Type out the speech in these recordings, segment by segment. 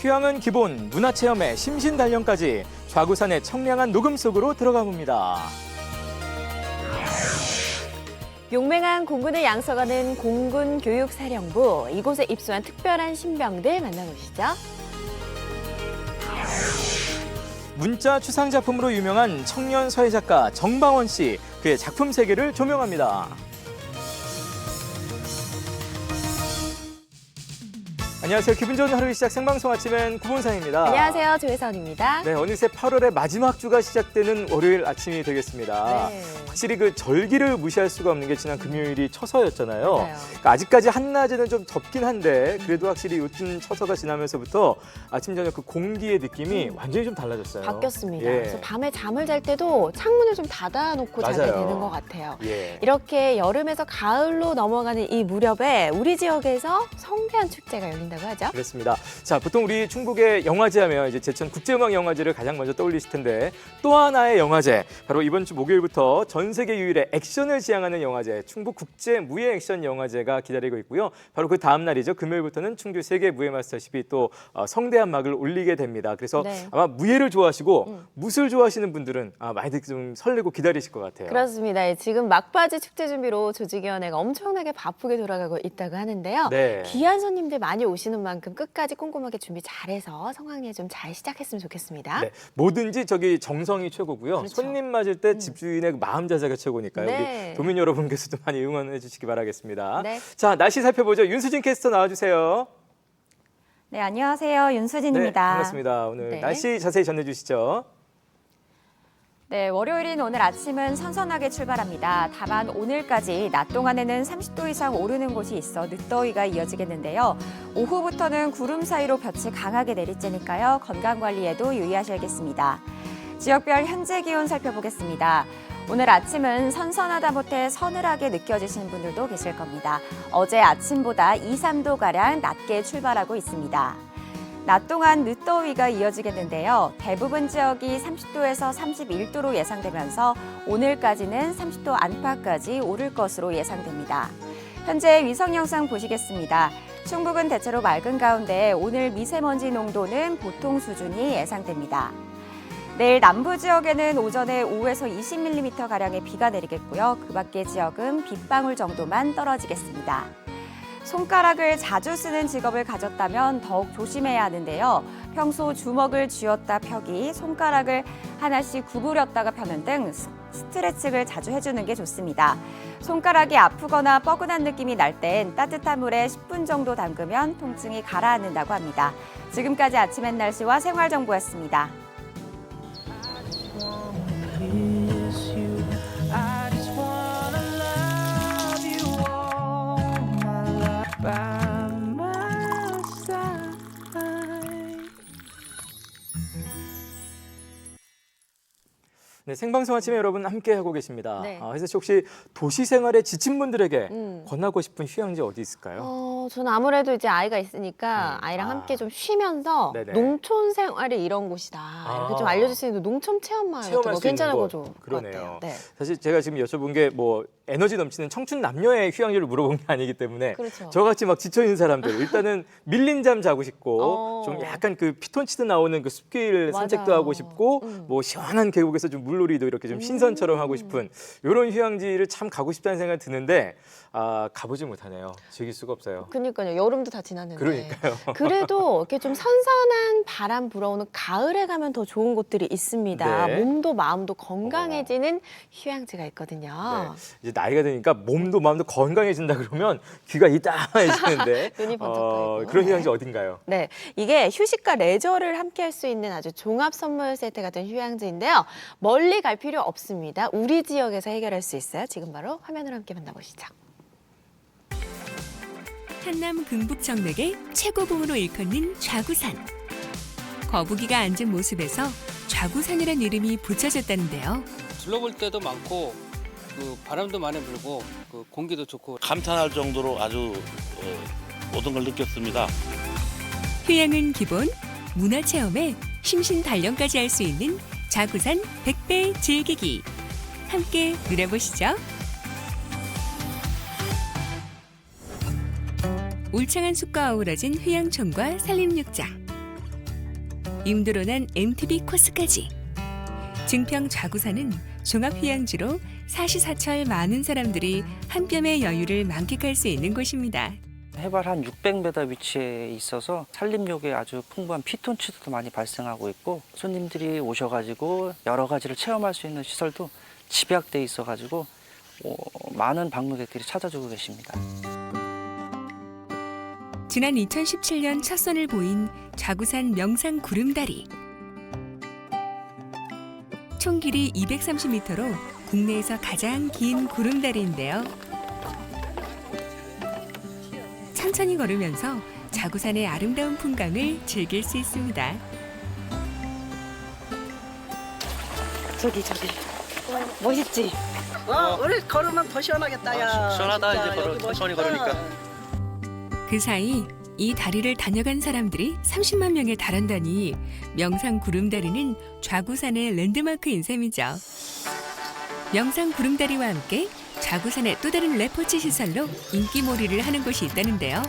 휴양은 기본, 문화체험에 심신단련까지 좌구산의 청량한 녹음 속으로 들어가 봅니다. 용맹한 공군을 양성하는 공군교육사령부, 이곳에 입소한 특별한 신병들 만나보시죠. 문자 추상 작품으로 유명한 청년 서예 작가 정방원 씨, 그의 작품 세계를 조명합니다. 안녕하세요. 기분 좋은 하루 시작 생방송 아침엔 구본상입니다. 안녕하세요. 조혜선입니다. 네, 어느새 8월의 마지막 주가 시작되는 월요일 아침이 되겠습니다. 네. 확실히 그 절기를 무시할 수가 없는 게 지난 금요일이 처서였잖아요. 맞아요. 그러니까 아직까지 한낮에는 좀 덥긴 한데 그래도 확실히 요즘 처서가 지나면서부터 아침 저녁 그 공기의 느낌이 완전히 좀 달라졌어요. 바뀌었습니다. 예. 그래서 밤에 잠을 잘 때도 창문을 좀 닫아놓고 자게 맞아요. 되는 것 같아요. 예. 이렇게 여름에서 가을로 넘어가는 이 무렵에 우리 지역에서 성대한 축제가 열린다고 하죠. 그렇습니다. 자, 보통 우리 충북의 영화제 하면 이제 제천 국제음악영화제를 가장 먼저 떠올리실 텐데 또 하나의 영화제, 바로 이번 주 목요일부터 전 세계 유일의 액션을 지향하는 영화제, 충북 국제무예 액션 영화제가 기다리고 있고요. 바로 그 다음 날이죠. 금요일부터는 충주 세계 무예 마스터십이 또 성대한 막을 올리게 됩니다. 그래서 네. 아마 무예를 좋아하시고 무술 좋아하시는 분들은 많이들 좀 설레고 기다리실 것 같아요. 그렇습니다. 지금 막바지 축제 준비로 조직위원회가 엄청나게 바쁘게 돌아가고 있다고 하는데요. 네. 귀한 손님들 많이 오시는 만큼 끝까지 꼼꼼하게 준비 잘해서 성황리에 좀 잘 시작했으면 좋겠습니다. 네, 뭐든지 저기 정성이 최고고요. 그렇죠. 손님 맞을 때 집주인의 그 마음 자세가 최고니까요. 네. 우리 도민 여러분께서도 많이 응원해 주시기 바라겠습니다. 네. 자, 날씨 살펴보죠. 윤수진 캐스터 나와주세요. 네, 안녕하세요. 네, 윤수진입니다. 반갑습니다. 오늘 네. 날씨 자세히 전해주시죠. 네, 월요일인 오늘 아침은 선선하게 출발합니다. 다만 오늘까지 낮 동안에는 30도 이상 오르는 곳이 있어 늦더위가 이어지겠는데요. 오후부터는 구름 사이로 볕이 강하게 내리쬐니까요. 건강관리에도 유의하셔야겠습니다. 지역별 현재 기온 살펴보겠습니다. 오늘 아침은 선선하다 못해 서늘하게 느껴지시는 분들도 계실 겁니다. 어제 아침보다 2, 3도가량 낮게 출발하고 있습니다. 낮 동안 늦더위가 이어지겠는데요. 대부분 지역이 30도에서 31도로 예상되면서 오늘까지는 30도 안팎까지 오를 것으로 예상됩니다. 현재 위성 영상 보시겠습니다. 충북은 대체로 맑은 가운데 오늘 미세먼지 농도는 보통 수준이 예상됩니다. 내일 남부 지역에는 오전에 5에서 20mm가량의 비가 내리겠고요. 그 밖의 지역은 빗방울 정도만 떨어지겠습니다. 손가락을 자주 쓰는 직업을 가졌다면 더욱 조심해야 하는데요. 평소 주먹을 쥐었다 펴기, 손가락을 하나씩 구부렸다가 펴는 등 스트레칭을 자주 해주는 게 좋습니다. 손가락이 아프거나 뻐근한 느낌이 날 땐 따뜻한 물에 10분 정도 담그면 통증이 가라앉는다고 합니다. 지금까지 아침 햇 날씨와 생활정보였습니다. 네, 생방송 아침에 여러분 함께하고 계십니다. 네. 그래서 혹시 도시 생활에 지친 분들에게 권하고 싶은 휴양지 어디 있을까요? 저는 아무래도 이제 아이가 있으니까 아이랑 함께 좀 쉬면서 네네. 농촌 생활이 이런 곳이다. 이렇게 좀 알려줄 수 있는 농촌 체험마을 같은 체험할 거 수 있는 괜찮은 곳. 거죠. 그러네요. 네. 사실 제가 지금 여쭤본 게 뭐 에너지 넘치는 청춘 남녀의 휴양지를 물어본 게 아니기 때문에 그렇죠. 저같이 막 지쳐 있는 사람들 일단은 밀린 잠 자고 싶고 어. 좀 약간 그 피톤치드 나오는 그 숲길 맞아요. 산책도 하고 싶고 뭐 시원한 계곡에서 좀 물놀이도 이렇게 좀 신선처럼 하고 싶은 이런 휴양지를 참 가고 싶다는 생각이 드는데 가보지 못하네요. 즐길 수가 없어요. 그러니까요. 여름도 다 지났는데. 그러니까요. 그래도 이렇게 좀 선선한 바람 불어오는 가을에 가면 더 좋은 곳들이 있습니다. 네. 몸도 마음도 건강해지는 휴양지가 있거든요. 네. 이제 나이가 드니까 몸도 마음도 건강해진다 그러면 귀가 이따해지는데 눈이 번쩍거리고. 그런 네. 휴양지 어딘가요? 네, 이게 휴식과 레저를 함께 할 수 있는 아주 종합 선물 세트 같은 휴양지인데요. 멀리 갈 필요 없습니다. 우리 지역에서 해결할 수 있어요. 지금 바로 화면으로 함께 만나보시죠. 한남 경북 정맥의 최고봉으로 일컫는 좌구산. 거북이가 앉은 모습에서 좌구산이란 이름이 붙여졌다는데요. 둘러볼 때도 많고 그 바람도 많이 불고 그 공기도 좋고 감탄할 정도로 아주 모든 걸 느꼈습니다. 휴양은 기본, 문화체험에 심신단련까지 할 수 있는 좌구산 100배 즐기기. 함께 누려보시죠. 울창한 숲과 어우러진 휴양촌과 산림육자. 임도로 난 MTB 코스까지. 증평 좌구산은 종합휴양지로 사시사철 많은 사람들이 한 뼘의 여유를 만끽할 수 있는 곳입니다. 해발 한 600m 위치에 있어서 산림욕에 아주 풍부한 피톤치드도 많이 발생하고 있고 손님들이 오셔가지고 여러 가지를 체험할 수 있는 시설도 집약돼 있어가지고 많은 방문객들이 찾아주고 계십니다. 지난 2017년 첫 선을 보인 좌구산 명상 구름다리. 총 길이 230m로 국내에서 가장 긴 구름다리인데요. 천천히 걸으면서 좌구산의 아름다운 풍광을 즐길 수 있습니다. 저기 멋있지? 우리 걸으면 더 시원하겠다 야. 시원하다. 진짜 이제 여기 천천히 멋있다. 걸으니까. 그 사이 이 다리를 다녀간 사람들이 30만 명에 달한다니 명상 구름다리는 좌구산의 랜드마크인 셈이죠. 명상 구름다리와 함께 좌구산의 또 다른 레포츠 시설로 인기몰이를 하는 곳이 있다는데요.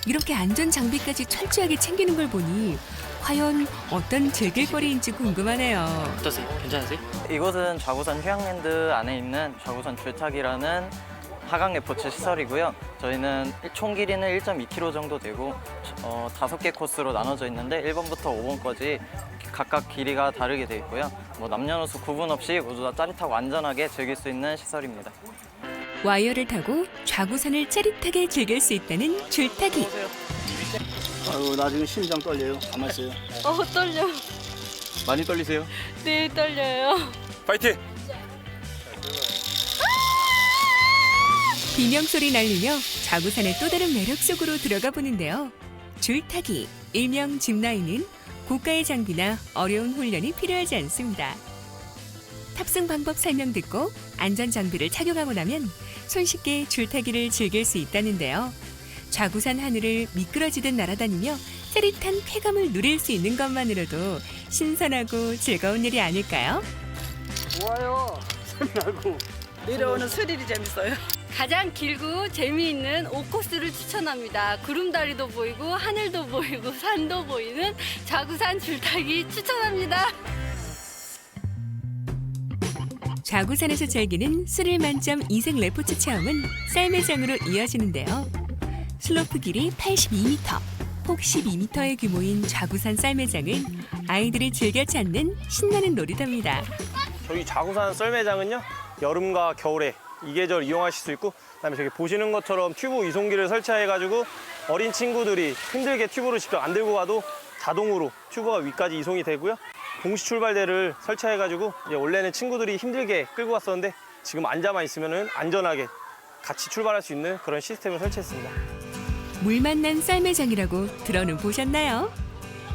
이렇게 안전 장비까지 철저하게 챙기는 걸 보니 과연 어떤 즐길거리인지 궁금하네요. 어떠세요? 괜찮으세요? 이곳은 좌구산 휴양랜드 안에 있는 좌구산 줄타기라는 하강 레포츠 시설이고요. 저희는 총 길이는 1.2km 정도 되고 5개 코스로 나눠져 있는데 1번부터 5번까지 각각 길이가 다르게 되어 있고요. 남녀노소 구분 없이 모두 다 짜릿하고 안전하게 즐길 수 있는 시설입니다. 와이어를 타고 좌구산을 짜릿하게 즐길 수 있다는 줄타기. 아유, 나 지금 심장 떨려요. 가만 있어요. 떨려. 많이 떨리세요? 네, 떨려요. 파이팅! 비명소리 날리며 좌구산의 또 다른 매력 속으로 들어가 보는데요. 줄타기, 일명 짚라인은 고가의 장비나 어려운 훈련이 필요하지 않습니다. 탑승 방법 설명 듣고 안전 장비를 착용하고 나면 손쉽게 줄타기를 즐길 수 있다는데요. 좌구산 하늘을 미끄러지듯 날아다니며 짜릿한 쾌감을 누릴 수 있는 것만으로도 신선하고 즐거운 일이 아닐까요? 좋아요. 샘나고. 내려오는 스릴이 재밌어요. 가장 길고 재미있는 5코스를 추천합니다. 구름다리도 보이고 하늘도 보이고 산도 보이는 좌구산 줄타기 추천합니다. 좌구산에서 즐기는 스릴 만점 이색 레포츠 체험은 쌀매장으로 이어지는데요. 슬로프 길이 82m, 폭 12m의 규모인 좌구산 쌀매장은 아이들이 즐겨 찾는 신나는 놀이터입니다. 저희 좌구산 썰매장은요, 여름과 겨울에 이 계절 이용하실 수 있고, 그다음에 저기 보시는 것처럼 튜브 이송기를 설치해가지고 어린 친구들이 힘들게 튜브를 직접 안 들고 가도 자동으로 튜브가 위까지 이송이 되고요. 동시 출발대를 설치해가지고 이제 원래는 친구들이 힘들게 끌고 갔었는데 지금 앉아만 있으면은 안전하게 같이 출발할 수 있는 그런 시스템을 설치했습니다. 물 만난 쌀매장이라고 들어는 보셨나요?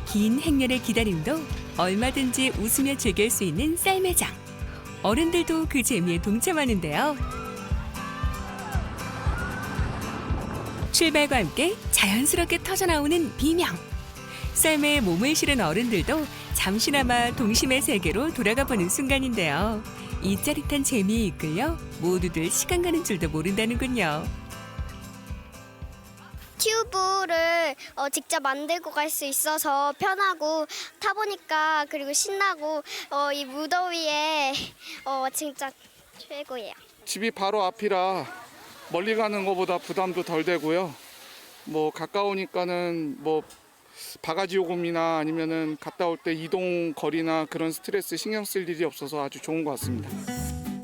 긴 행렬의 기다림도 얼마든지 웃으며 즐길 수 있는 쌀매장. 어른들도 그 재미에 동참하는데요. 출발과 함께 자연스럽게 터져나오는 비명. 썰매에 몸을 실은 어른들도 잠시나마 동심의 세계로 돌아가보는 순간인데요. 이 짜릿한 재미에 이끌려 모두들 시간 가는 줄도 모른다는군요. 튜브를 직접 만들고 갈 수 있어서 편하고 타보니까 그리고 신나고 이 무더위에 진짜 최고예요. 집이 바로 앞이라 멀리 가는 것보다 부담도 덜 되고요. 가까우니까는 바가지 요금이나 아니면은 갔다 올 때 이동 거리나 그런 스트레스 신경 쓸 일이 없어서 아주 좋은 것 같습니다.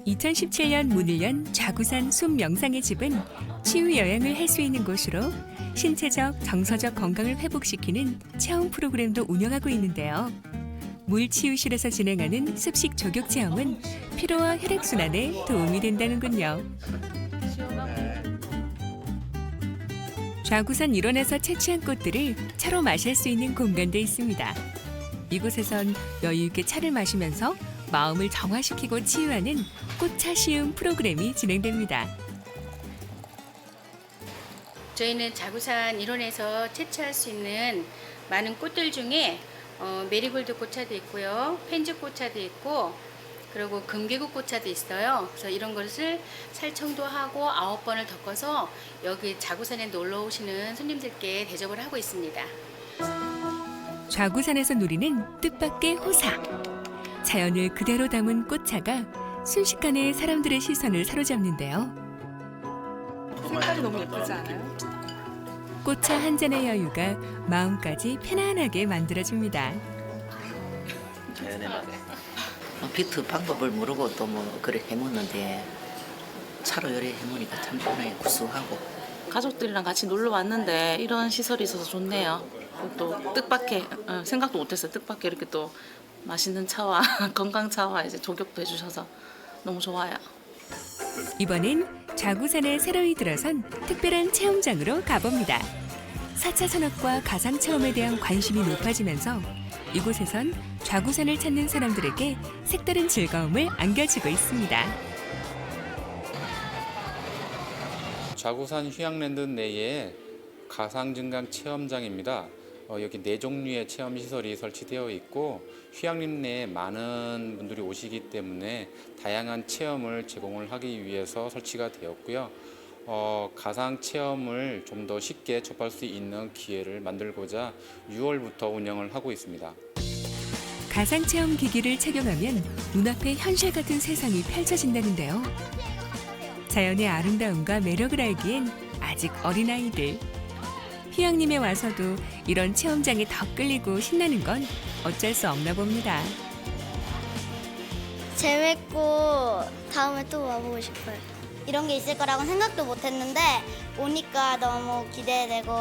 2017년 문을 연 좌구산 숲 명상의 집은 치유 여행을 할 수 있는 곳으로 신체적, 정서적 건강을 회복시키는 체험 프로그램도 운영하고 있는데요. 물치유실에서 진행하는 습식 조격 체험은 피로와 혈액순환에 도움이 된다는군요. 좌구산 일원에서 채취한 꽃들을 차로 마실 수 있는 공간도 있습니다. 이곳에선 여유 있게 차를 마시면서 마음을 정화시키고 치유하는 꽃차 시음 프로그램이 진행됩니다. 저희는 좌구산 일원에서 채취할 수 있는 많은 꽃들 중에 메리골드 꽃차도 있고요. 펜즈 꽃차도 있고 그리고 금계국 꽃차도 있어요. 그래서 이런 것을 살청도 하고 9번을 덮어서 여기 좌구산에 놀러 오시는 손님들께 대접을 하고 있습니다. 좌구산에서 누리는 뜻밖의 호사. 자연을 그대로 담은 꽃차가 순식간에 사람들의 시선을 사로잡는데요. 색깔이 너무 예쁘지 않아요? 꽃차 한 잔의 여유가 마음까지 편안하게 만들어줍니다. 자연의 맛. 비트 방법을 모르고 또 뭐 그래 해먹는데 차로 요리 해먹으니까 참 편하게 구수하고. 가족들이랑 같이 놀러 왔는데 이런 시설이 있어서 좋네요. 또 뜻밖의 생각도 못했어요. 뜻밖의 이렇게 또 맛있는 차와 건강 차와 이제 조격도 해주셔서 너무 좋아요. 이번엔 좌구산에 새로이 들어선 특별한 체험장으로 가봅니다. 4차 산업과 가상 체험에 대한 관심이 높아지면서 이곳에선 좌구산을 찾는 사람들에게 색다른 즐거움을 안겨주고 있습니다. 좌구산 휴양랜드 내에 가상증강 체험장입니다. 여기 4종류의 체험시설이 설치되어 있고 휴양림 내에 많은 분들이 오시기 때문에 다양한 체험을 제공을 하기 위해서 설치가 되었고요. 가상 체험을 좀 더 쉽게 접할 수 있는 기회를 만들고자 6월부터 운영을 하고 있습니다. 가상 체험 기기를 착용하면 눈앞에 현실 같은 세상이 펼쳐진다는데요. 자연의 아름다움과 매력을 알기엔 아직 어린아이들. 휴양림에 와서도 이런 체험장에 더 끌리고 신나는 건 어쩔 수 없나 봅니다. 재밌고 다음에 또 와보고 싶어요. 이런 게 있을 거라고 생각도 못했는데 오니까 너무 기대되고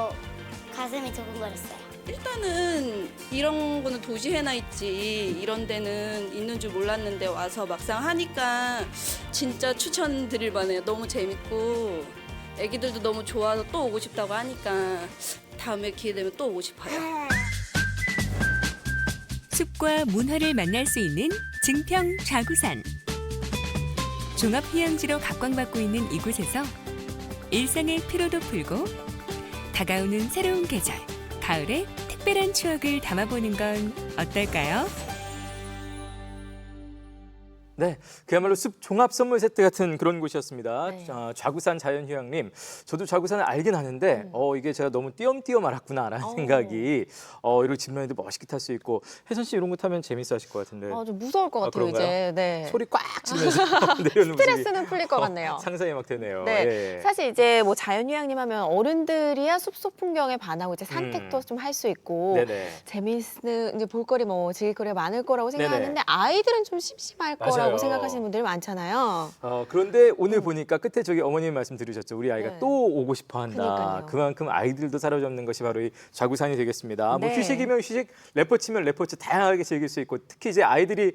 가슴이 두근거렸어요. 일단은 이런 거는 도시에나 있지 이런 데는 있는 줄 몰랐는데 와서 막상 하니까 진짜 추천드릴 만해요. 너무 재밌고 애기들도 너무 좋아서 또 오고 싶다고 하니까 다음에 기회 되면 또 오고 싶어요. 숲과 문화를 만날 수 있는 증평 좌구산. 종합휴양지로 각광받고 있는 이곳에서 일상의 피로도 풀고 다가오는 새로운 계절, 가을에 특별한 추억을 담아보는 건 어떨까요? 네, 그야말로 숲 종합 선물 세트 같은 그런 곳이었습니다. 네. 좌구산 자연휴양림. 저도 좌구산을 알긴 하는데 이게 제가 너무 띄엄띄엄 알았구나라는 생각이 이렇게 짚라인도 멋있게 탈 수 있고 혜선 씨 이런 거 타면 재밌어 하실 것 같은데. 좀 무서울 것 같아요, 그런가요? 이제. 네. 소리 꽉 지면서 내려오는 모습이 스트레스는 풀릴 것 같네요. 상상이 막 되네요. 네, 예. 사실 이제 뭐 자연휴양림 하면 어른들이야 숲속 풍경에 반하고 이제 산책도 좀 할 수 있고 네네. 재미있는 이제 볼거리 뭐 즐길거리가 많을 거라고 네네. 생각하는데 아이들은 좀 심심할 맞아요. 거라고 생각하시는 분들이 많잖아요. 그런데 오늘 보니까 끝에 저기 어머님 말씀 들으셨죠. 우리 아이가 네. 또 오고 싶어 한다. 그러니까요. 그만큼 아이들도 사로잡는 것이 바로 이 좌구산이 되겠습니다. 뭐 네. 휴식이면 휴식, 레포츠면 레포츠 다양하게 즐길 수 있고 특히 이제 아이들이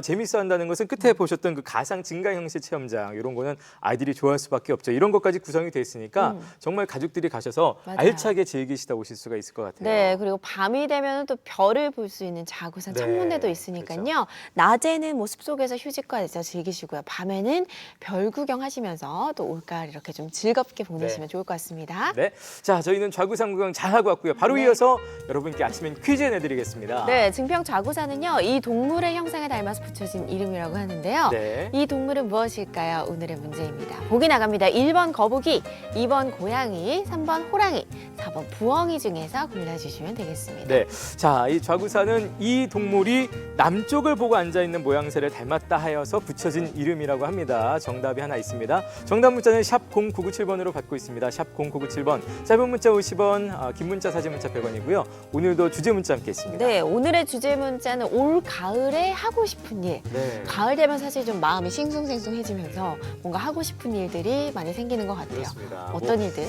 재밌어 한다는 것은 끝에 보셨던 그 가상 증강 형식 체험장 이런 거는 아이들이 좋아할 수밖에 없죠. 이런 것까지 구성이 돼 있으니까 정말 가족들이 가셔서 맞아요. 알차게 즐기시다 오실 수가 있을 것 같아요. 네, 그리고 밤이 되면 또 별을 볼 수 있는 좌구산 네, 천문대도 있으니까요. 그렇죠. 낮에는 뭐 숲속에서 휴식과 이제 즐기시고요. 밤에는 별 구경하시면서 또 올가을 이렇게 좀 즐겁게 보내시면 좋을 것 같습니다. 네, 자 저희는 좌구산 구경 잘 하고 왔고요. 바로 이어서 여러분께 아침엔 퀴즈 내드리겠습니다. 네, 증평 좌구산은요, 이 동물의 형상에 닮아서 붙여진 이름이라고 하는데요. 네. 이 동물은 무엇일까요? 오늘의 문제입니다. 보기 나갑니다. 1번 거북이, 2번 고양이, 3번 호랑이, 4번 부엉이 중에서 골라주시면 되겠습니다. 네, 자, 이 좌구산은 이 동물이 남쪽을 보고 앉아있는 모양새를 닮았다 하여서 붙여진 이름이라고 합니다. 정답이 하나 있습니다. 정답 문자는 샵 0997번으로 받고 있습니다. 샵 0997번, 짧은 문자 50원, 긴 문자 사진 문자 100원이고요. 오늘도 주제 문자 함께 있습니다. 네, 오늘의 주제 문자는 올 가을에 하고 싶은 일. 네. 가을 되면 사실 좀 마음이 싱숭생숭해지면서 뭔가 하고 싶은 일들이 많이 생기는 것 같아요. 그렇습니다. 어떤 일들?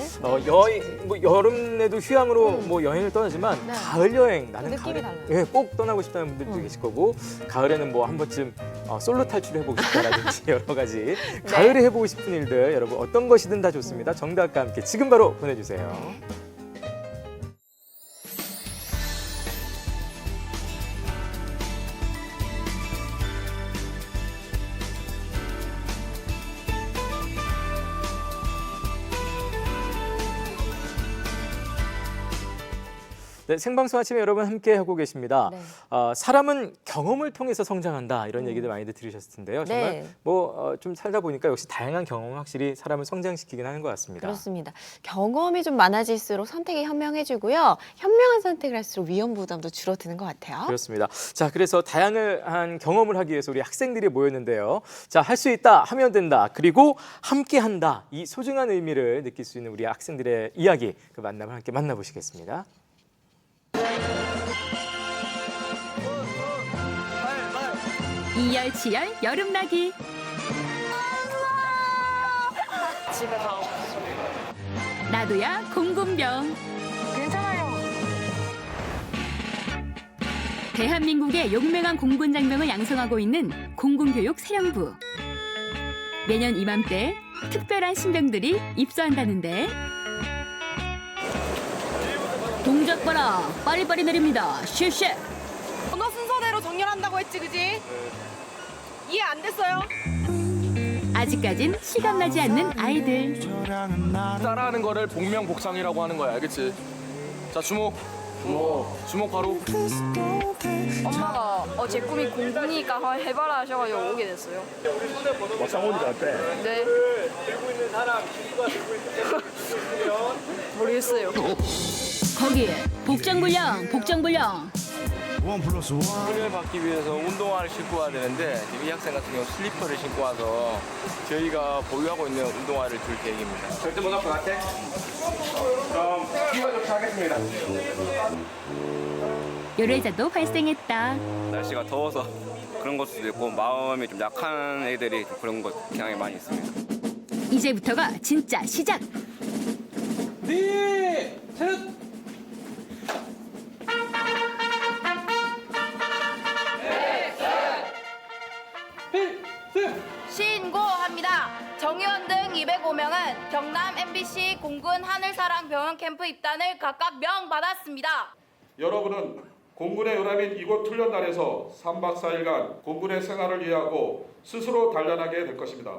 여름에도 휴양으로 뭐 여행을 떠나지만 네. 가을 여행 나는 느낌이 가을에 달라요. 예, 꼭 떠나고 싶다는 분들도 계실 거고 가을에는 뭐 한 번쯤 솔로 탈출을 해보고 싶다라든지 여러 가지 가을에 해보고 싶은 일들 여러분 어떤 것이든 다 좋습니다. 정답과 함께 지금 바로 보내주세요. 네, 생방송 아침에 여러분 함께 하고 계십니다. 네. 사람은 경험을 통해서 성장한다 이런 얘기들 많이들 들으셨을 텐데요. 정말 네. 좀 살다 보니까 역시 다양한 경험은 확실히 사람을 성장시키긴 하는 것 같습니다. 그렇습니다. 경험이 좀 많아질수록 선택이 현명해지고요. 현명한 선택을 할수록 위험 부담도 줄어드는 것 같아요. 그렇습니다. 자, 그래서 다양한 경험을 하기 위해서 우리 학생들이 모였는데요. 자, 할 수 있다, 하면 된다, 그리고 함께한다. 이 소중한 의미를 느낄 수 있는 우리 학생들의 이야기, 그 만남을 함께 만나보시겠습니다. 이열치열 여름나기. 집에 가고 싶어. 나도야 공군병. 괜찮아요. 대한민국의 용맹한 공군 장병을 양성하고 있는 공군교육 사령부. 매년 이맘때 특별한 신병들이 입소한다는데. 동작 봐라. 빠리빠리 내립니다. 쉐쉐. 번호 순서대로 정렬한다고 했지, 그지? 이해 안 됐어요? 아직까진 실감나지 않는 아이들. 따라하는 거를 복명복상이라고 하는 거야, 알겠지? 자, 주목. 주목 바로. 엄마가 제 꿈이 공군이니까 한번 해봐라 하셔가지고 오게 됐어요. 쌍원이 어때? 네. 들고 있는 사람, 친구가 들고 있는 모르겠어요. 거기에 복장불량. 훈련을 받기 위해서 운동화를 신고 와야 되는데 지금 이 학생 같은 경우 슬리퍼를 신고 와서 저희가 보유하고 있는 운동화를 줄 계획입니다. 절대 못 잡고 갈게. 그럼 휴가 조치하겠습니다. 열애자도 발생했다. 날씨가 더워서 그런 것도 있고 마음이 좀 약한 애들이 좀 그런 것 경향이 많이 있습니다. 이제부터가 진짜 시작. 네, 셋. 신고합니다. 정의원 등 205명은 경남 MBC 공군 하늘사랑 병원 캠프 입단을 각각 명받았습니다. 여러분은 공군의 요람인 이곳 훈련단에서 3박 4일간 공군의 생활을 이해하고 스스로 단련하게 될 것입니다.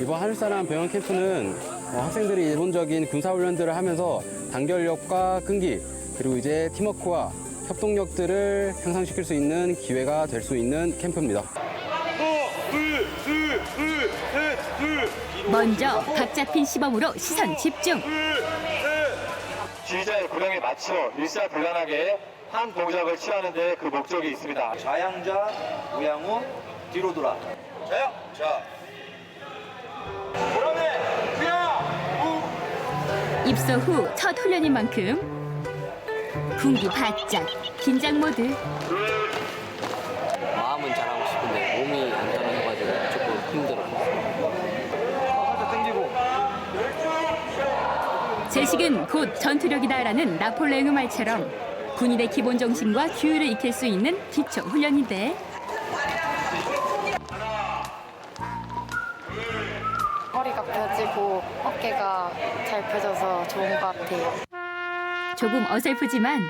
이번 하늘사랑 병원 캠프는 학생들이 일본적인 군사훈련들을 하면서 단결력과 끈기 그리고 이제 팀워크와 협동력들을 향상시킬 수 있는 기회가 될 수 있는 캠프입니다. 먼저 각 잡힌 시범으로 시선 집중. 지휘자의 구령에 맞춰 일사불란하게 한 동작을 취하는 데 그 목적이 있습니다. 좌양자, 우양우, 뒤로 돌아. 좌양, 자. 그러면 우양, 입소 후 첫 훈련인 만큼 군기 바짝 긴장 모드. 마음은 잘하고 싶은데 몸이 안 따라줘가지고 조금 힘들어요. 제식은 곧 전투력이다라는 나폴레옹의 말처럼 군인의 기본 정신과 규율을 익힐 수 있는 기초 훈련인데 허리가 펴지고 어깨가 잘 펴져서 좋은 것 같아요. 조금 어설프지만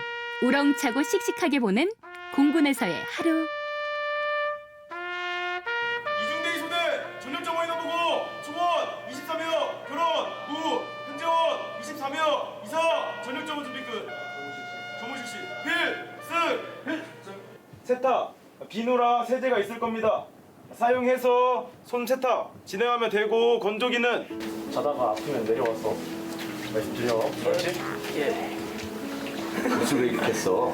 우렁차고 씩씩하게 보는 공군에서의 하루. 이중대 이소대 전력적 원인원 보고 초원 23명 결혼 무 현재원 24명 이사 전력적 준비 끝. 정우식 씨 필승 세탁 비누라 세제가 있을 겁니다. 사용해서 손 세탁 진행하면 되고 건조기는 자다가 아프면 내려와서 말씀드려. 그렇지? 예. 옷을 왜 이렇게 써?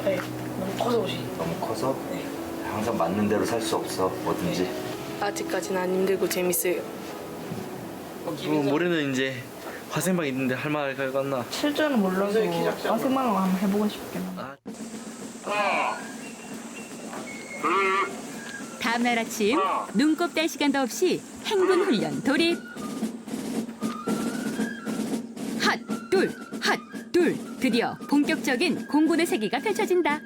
네, 너무 커서 옷이. 너무 커서? 네. 항상 맞는 대로 살 수 없어, 뭐든지. 아직까지는 안 힘들고 재밌어요. 모레는 이제 화생방 있는데 할 말 할 거 없나? 실전은 몰라서 화생방을 한번 해보고 싶긴 한데. 다음날 아침 눈곱 뗄 시간도 없이 행군 훈련 돌입. 핫둘 드디어 본격적인 공군의 세계가 펼쳐진다.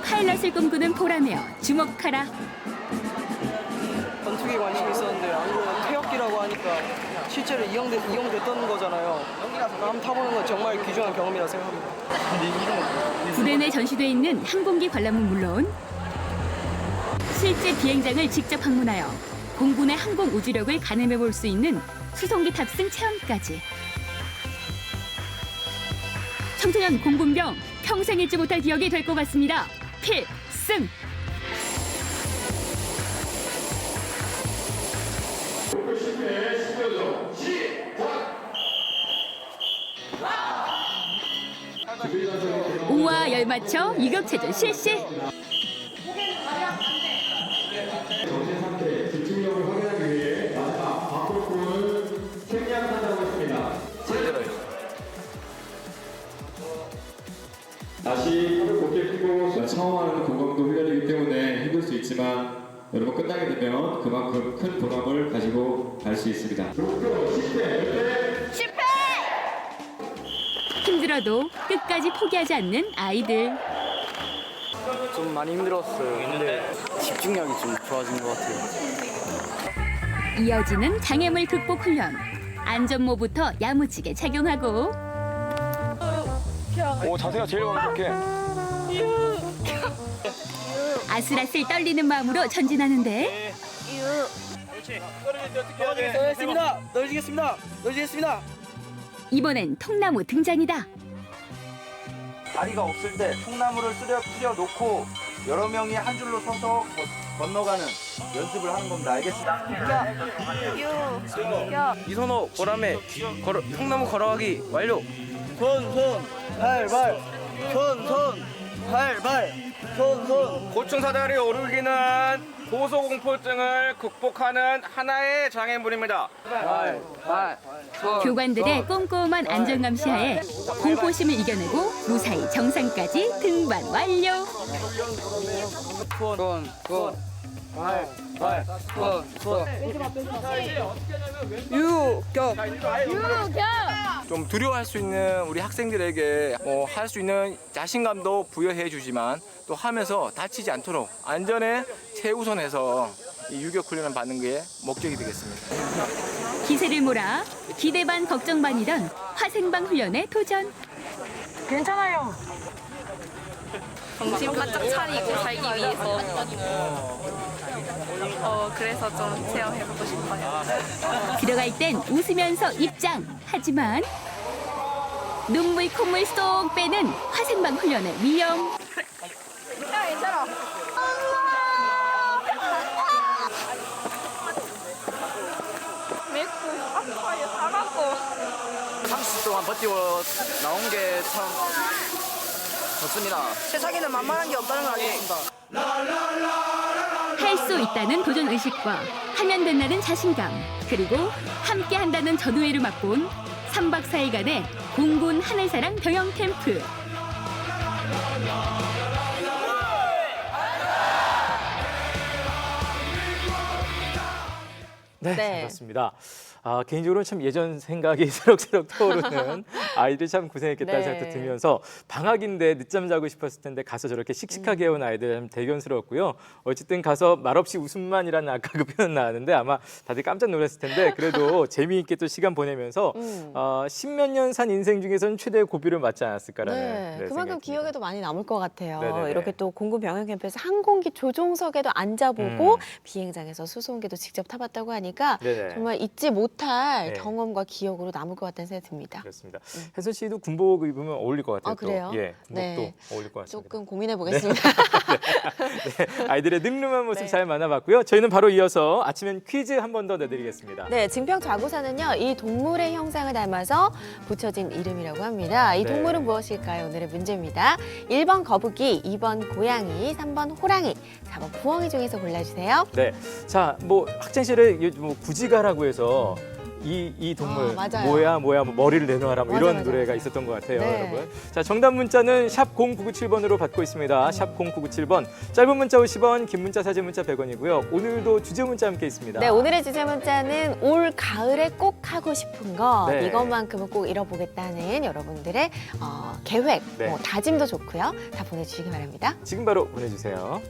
파일럿을 꿈꾸는 보라매어 주목하라. 전투기에 관심이 있었는데 안 그러면 퇴역기라고 하니까 실제로 이용됐던 거잖아요. 한번 타보는 건 정말 귀중한 경험이라 생각합니다. 부대 내 전시돼 있는 항공기 관람은 물론 실제 비행장을 직접 방문하여 공군의 항공 우주력을 가늠해 볼 수 있는 수송기 탑승 체험까지. 청소년 공군병 평생 잊지 못할 기억이 될 것 같습니다. 필승! 우와 열맞춰 유격체전 실시! 집중력을 확인하기 위해 마지막 바꿀 생략한다고 했습니다. 다시 팔을 곧게 펴고 처음 하는 고강도 훈련이기 때문에 힘들 수 있지만 여러분 끝나게 되면 그만큼 큰 보람을 가지고 갈 수 있습니다. 목표 10회! 힘들어도 끝까지 포기하지 않는 아이들. 좀 많이 힘들었어요. 근데 집중력이 좀 좋아진 것 같아요. 이어지는 장애물 극복 훈련. 안전모부터 야무지게 착용하고 오, 자세가 제일 완벽해. 아슬아슬 떨리는 마음으로 전진하는데 떨어지겠습니다. 떨어지겠습니다. 떨어지겠습니다. 이번엔 통나무 등장이다. 다리가 없을 때 통나무를 뿌려 놓고 여러 명이 한 줄로 서서 건너가는 연습을 하는 겁니다. 알겠습니다. 이선호 보람에 통나무 걸어가기 완료. 손, 발발. 손, 발발. 손. 고층사다리 오르기는 고소공포증을 극복하는 하나의 장애물입니다. 교관들의 꼼꼼한 안전감 시하에 공포심을 이겨내고 무사히 정상까지 등반 완료. 유격. 좀 두려워할 수 있는 우리 학생들에게 할 수 있는 자신감도 부여해 주지만 또 하면서 다치지 않도록 안전에 최우선해서 이 유격 훈련을 받는 게 목적이 되겠습니다. 기세를 몰아 기대 반 걱정 반이던 화생방 훈련에 도전. 괜찮아요. 정신 바짝 차리고 살기 위해서 그래서 좀 체험해보고 싶어요. 들어갈 땐 웃으면서 입장. 하지만 눈물 콧물 쏙 빼는 화생방 훈련의 위험. 괜찮아. 맵고 아파요. 사갖고 30분 동안 버티고 나온 게 참 좋습니다. 세상에는 만만한 게 없다는 걸 알겠습니다. 할 수 있다는 도전 의식과 하면 된다는 자신감, 그리고 함께 한다는 전우회를 맛본 3박 4일간의 공군 하늘사랑 병영 캠프. 네, 잘 봤습니다. 개인적으로는 참 예전 생각이 새록새록 떠오르는 아이들이 참 고생했겠다는 네. 생각도 들면서 방학인데 늦잠 자고 싶었을 텐데 가서 저렇게 씩씩하게 온 아이들 참 대견스러웠고요. 어쨌든 가서 말없이 웃음만이라는 아까 그 표현 나왔는데 아마 다들 깜짝 놀랐을 텐데 그래도 재미있게 또 시간 보내면서 십몇 년 산 인생 중에서는 최대의 고비를 맞지 않았을까라는 네, 그만큼 생각이 듭니다. 기억에도 많이 남을 것 같아요. 네네네. 이렇게 또 공군 병영 캠프에서 항공기 조종석에도 앉아보고 비행장에서 수송기도 직접 타봤다고 하니까 네네. 정말 잊지 못할 네. 경험과 기억으로 남을 것 같다는 생각이 듭니다. 그렇습니다. 혜선 씨도 군복 입으면 어울릴 것 같아요. 아, 그래요? 또. 예, 군복도 네. 어울릴 것 같습니다. 조금 고민해 보겠습니다. 네, 아이들의 늠름한 모습 잘 만나봤고요. 저희는 바로 이어서 아침엔 퀴즈 한 번 더 내드리겠습니다. 네, 증평 좌구사는요, 이 동물의 형상을 닮아서 붙여진 이름이라고 합니다. 이 네. 동물은 무엇일까요? 오늘의 문제입니다. 1번 거북이, 2번 고양이, 3번 호랑이, 4번 부엉이 중에서 골라주세요. 네, 자, 뭐 학창시절에 뭐 구지가라고 해서 이 동물 맞아요. 뭐야 뭐 머리를 내놓아라 뭐 이런 맞아. 노래가 있었던 것 같아요, 네. 여러분. 자, 정답 문자는 샵 0997번으로 받고 있습니다. 샵 0997번. 짧은 문자 50원, 긴 문자 사진 문자 100원이고요. 오늘도 주제 문자 함께 있습니다. 네, 오늘의 주제 문자는 올 가을에 꼭 하고 싶은 거, 네. 이것만큼은 꼭 이뤄보겠다는 여러분들의 계획, 네. 뭐 다짐도 좋고요. 다 보내주시기 바랍니다. 지금 바로 보내주세요.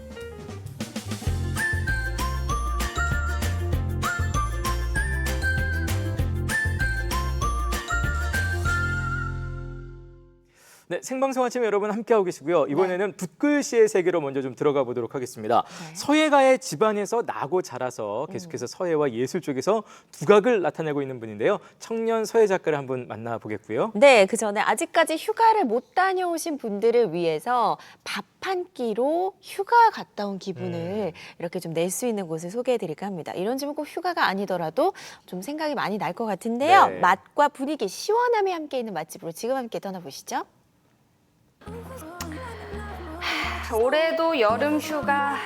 네, 생방송 아침 여러분 함께하고 계시고요. 이번에는 붓글씨의 세계로 먼저 좀 들어가 보도록 하겠습니다. 서예가의 집안에서 나고 자라서 계속해서 서예와 예술 쪽에서 두각을 나타내고 있는 분인데요. 청년 서예 작가를 한번 만나보겠고요. 네, 그 전에 아직까지 휴가를 못 다녀오신 분들을 위해서 밥 한 끼로 휴가 갔다 온 기분을 이렇게 좀 낼 수 있는 곳을 소개해드릴까 합니다. 이런 집은 꼭 휴가가 아니더라도 좀 생각이 많이 날 것 같은데요. 네. 맛과 분위기, 시원함이 함께 있는 맛집으로 지금 함께 떠나보시죠. 올해도 여름 휴가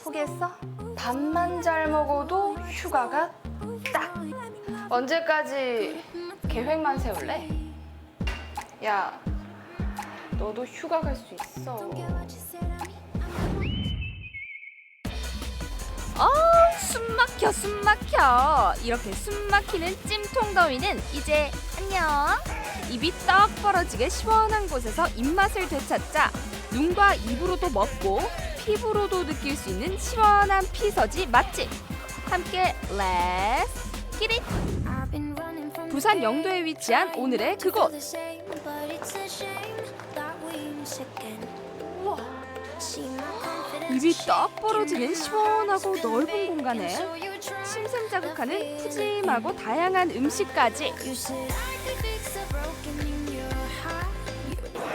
포기했어? 밥만 잘 먹어도 휴가가 딱! 언제까지 계획만 세울래? 야, 너도 휴가 갈 수 있어. 숨 막혀 숨 막혀. 이렇게 숨 막히는 찜통 더위는 이제 안녕. 입이 떡 벌어지게 시원한 곳에서 입맛을 되찾자 눈과 입으로도 먹고 피부로도 느낄 수 있는 시원한 피서지 맛집. 함께 렛츠 기릿. 부산 영도에 위치한 오늘의 그곳. 입이 떡 벌어지는 시원하고 넓은 공간에 심슴 자극하는 푸짐하고 다양한 음식까지.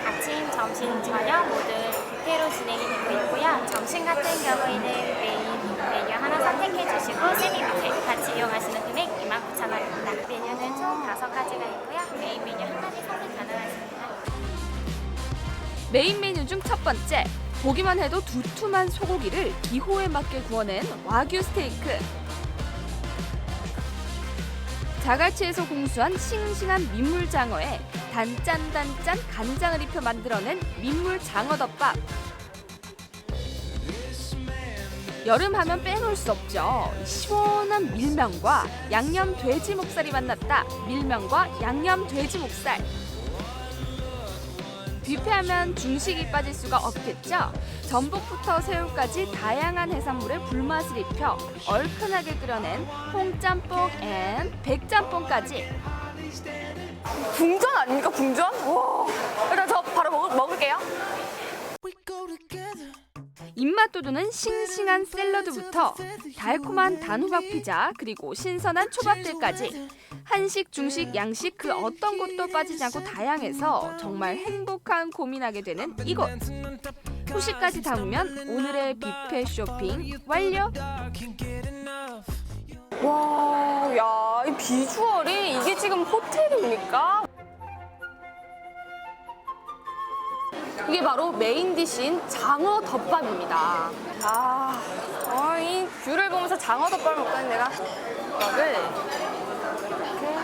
아침, 점심, 저녁 모두 뷔페로 진행이 되고 있고요. 점심 같은 경우에는 메뉴 하나 선택해 주시고 세미 뷔페 같이 이용하시는 금액 29,000원입니다. 메뉴는 총 5가지가 있고요. 메인 메뉴 한 가지 선택 가능하십니다. 메인 메뉴 중 첫 번째, 보기만 해도 두툼한 소고기를 기호에 맞게 구워낸 와규 스테이크. 자갈치에서 공수한 싱싱한 민물장어에 단짠단짠 간장을 입혀 만들어낸 민물장어덮밥. 여름하면 빼놓을 수 없죠. 시원한 밀면과 양념 돼지 목살이 만났다. 밀면과 양념 돼지 목살. 뷔페하면 중식이 빠질 수가 없겠죠. 전복부터 새우까지 다양한 해산물에 불맛을 입혀 얼큰하게 끓여낸 홍짬뽕 앤 백짬뽕까지. 궁전 아닙니까, 궁전? 와, 일단 저 바로 먹을게요. 입맛 돋우는 싱싱한 샐러드부터 달콤한 단호박 피자, 그리고 신선한 초밥들까지 한식, 중식, 양식 그 어떤 것도 빠지지 않고 다양해서 정말 행복한 고민하게 되는 이곳. 후식까지 담으면 오늘의 뷔페 쇼핑 완료. 와, 야, 이 비주얼이 이게 지금 호텔입니까? 이게 바로 메인 디시인 장어 덮밥입니다. 이 뷰를 보면서 장어 덮밥을 먹다니 내가 덮밥을 이렇게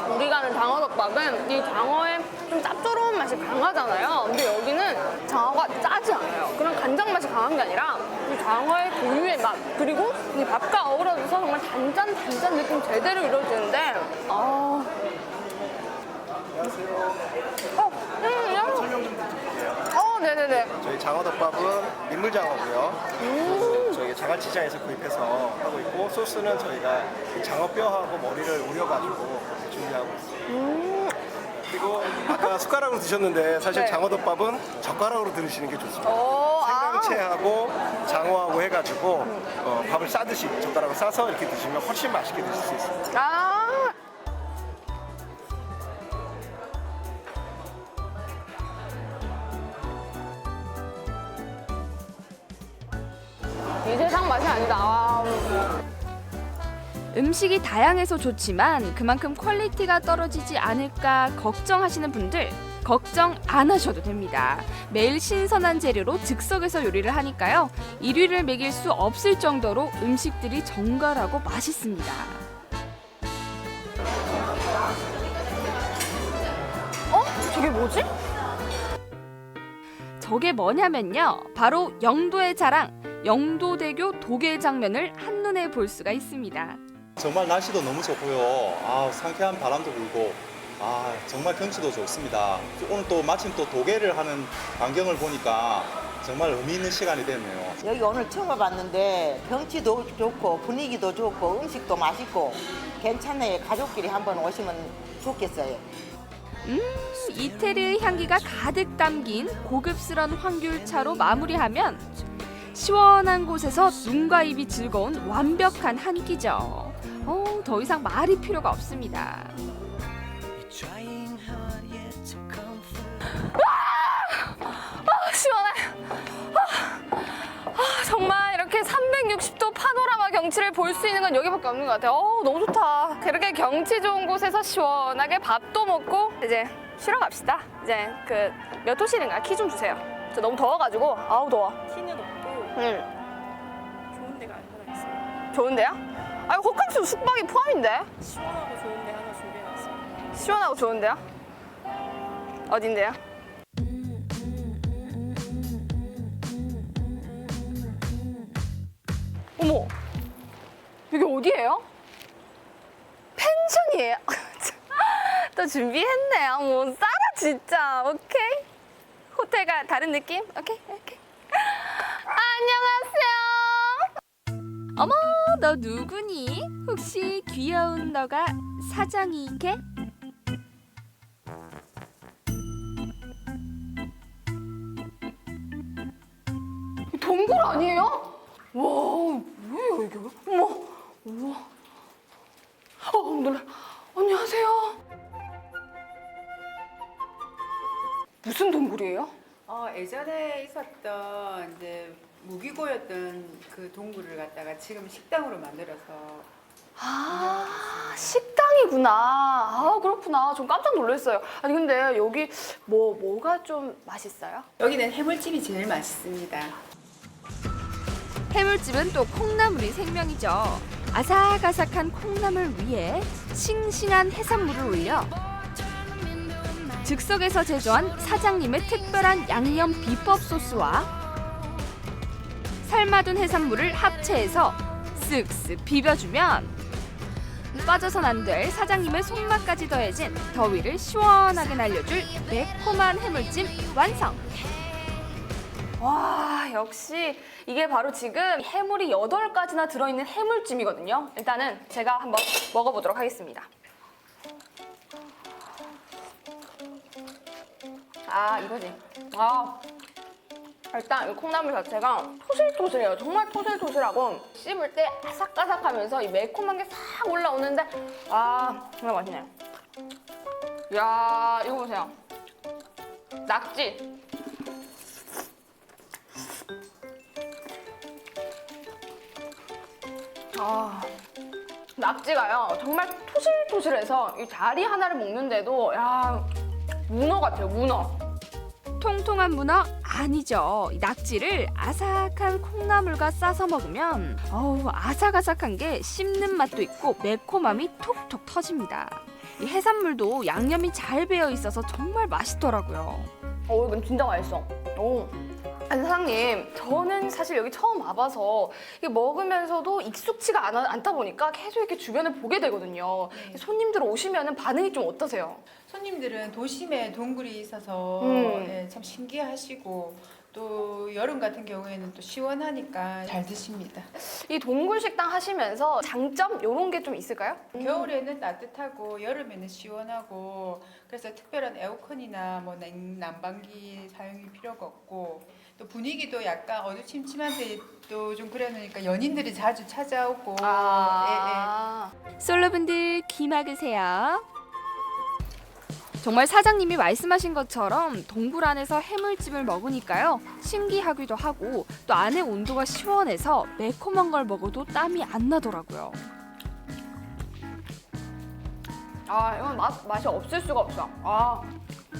우리가 아는 장어 덮밥은 이 장어의 좀 짭조름한 맛이 강하잖아요. 근데 여기는 장어가 짜지 않아요. 그런 간장 맛이 강한 게 아니라 이 장어의 고유의 맛, 그리고 이 밥과 어우러져서 정말 단짠 느낌 제대로 이루어지는데 설명 좀 부탁드릴게요. 네네네. 저희 장어덮밥은 민물장어고요. 저희 자갈치장에서 구입해서 하고 있고, 소스는 저희가 장어뼈하고 머리를 우려가지고 그렇게 준비하고 있어요. 그리고 아까 숟가락으로 드셨는데 사실 네. 장어덮밥은 젓가락으로 드시는 게 좋습니다. 생강채하고 장어하고 해가지고 밥을 싸듯이 젓가락으로 싸서 이렇게 드시면 훨씬 맛있게 드실 수 있습니다. 이 세상 맛이 아니다. 음식이 다양해서 좋지만 그만큼 퀄리티가 떨어지지 않을까 걱정하시는 분들, 걱정 안 하셔도 됩니다. 매일 신선한 재료로 즉석에서 요리를 하니까요. 1위를 매길 수 없을 정도로 음식들이 정갈하고 맛있습니다. 저게 뭐지? 저게 뭐냐면요. 바로 영도의 자랑, 영도대교 도계장면을 한눈에 볼 수가 있습니다. 정말 날씨도 너무 좋고요. 상쾌한 바람도 불고 정말 경치도 좋습니다. 오늘 또 마침 또 도계를 하는 광경을 보니까 정말 의미 있는 시간이 됐네요. 여기 오늘 처음 와봤는데 경치도 좋고 분위기도 좋고 음식도 맛있고 괜찮네요. 가족끼리 한번 오시면 좋겠어요. 이태리의 향기가 가득 담긴 고급스런 황귤차로 마무리하면 시원한 곳에서 눈과 입이 즐거운 완벽한 한 끼죠. 더 이상 말이 필요가 없습니다. 시원해. 정말 이렇게 360도 파노라마 경치를 볼 수 있는 건 여기밖에 없는 것 같아요. 너무 좋다. 그렇게 경치 좋은 곳에서 시원하게 밥도 먹고 이제 쉬러 갑시다. 이제 그 몇 호실인가 키 좀 주세요. 저 너무 더워가지고 아우 더워. 키는 없고 응. 좋은 데가 하나 있어요. 좋은데요? 아니 호캉스 숙박이 포함인데? 시원하고 좋은 데 하나 준비해놨어요. 시원하고 좋은데요? 어딘데요? 어머, 여기 어디예요? 펜션이에요. 또 준비했네요. 뭐 싸라 진짜. 오케이. 호텔과 다른 느낌? 오케이. 안녕하세요. 어머, 너 누구니? 혹시 귀여운 너가 사장이게? 동굴 아니에요? 와, 뭐예요 이게? 어머, 우와. 놀라. 안녕하세요. 무슨 동굴이에요? 예전에 있었던 이제 무기고였던 그 동굴을 갖다가 지금 식당으로 만들어서 식당이구나. 그렇구나. 좀 깜짝 놀랐어요. 아니 근데 여기 뭐가 좀 맛있어요? 여기는 해물찜이 제일 맛있습니다. 해물찜은 또 콩나물이 생명이죠. 아삭아삭한 콩나물 위에 싱싱한 해산물을 올려 즉석에서 제조한 사장님의 특별한 양념 비법 소스와 삶아둔 해산물을 합체해서 쓱쓱 비벼주면 빠져선 안 될 사장님의 손맛까지 더해진 더위를 시원하게 날려줄 매콤한 해물찜 완성! 와, 역시 이게 바로 지금 해물이 8가지나 들어있는 해물찜이거든요. 일단은 제가 한번 먹어보도록 하겠습니다. 이거지. 일단 이 콩나물 자체가 토실토실해요. 정말 토실토실하고 씹을 때 아삭아삭하면서 이 매콤한 게 싹 올라오는데 정말 맛있네요. 이야, 이거 보세요. 낙지. 낙지가요 정말 토실토실해서 이 다리 하나를 먹는데도 문어 같아요, 문어. 통통한 문어 아니죠. 이 낙지를 아삭한 콩나물과 싸서 먹으면 아삭아삭한 게 씹는 맛도 있고 매콤함이 톡톡 터집니다. 이 해산물도 양념이 잘 배어 있어서 정말 맛있더라고요. 이건 진짜 맛있어. 아니, 사장님, 저는 사실 여기 처음 와봐서 이게 먹으면서도 익숙치가 않다 보니까 계속 이렇게 주변을 보게 되거든요. 손님들 오시면 반응이 좀 어떠세요? 손님들은 도심에 동굴이 있어서 참 신기하시고 또 여름 같은 경우에는 또 시원하니까 잘 드십니다. 이 동굴 식당 하시면서 장점 이런 게 좀 있을까요? 겨울에는 따뜻하고 여름에는 시원하고 그래서 특별한 에어컨이나 뭐 난방기 사용이 필요가 없고 또 분위기도 약간 어두침침한데 또 좀 그러니까 연인들이 자주 찾아오고 솔로분들 귀 막으세요. 정말 사장님이 말씀하신 것처럼 동굴 안에서 해물찜을 먹으니까요 신기하기도 하고 또 안에 온도가 시원해서 매콤한 걸 먹어도 땀이 안 나더라고요. 이건 맛이 없을 수가 없어.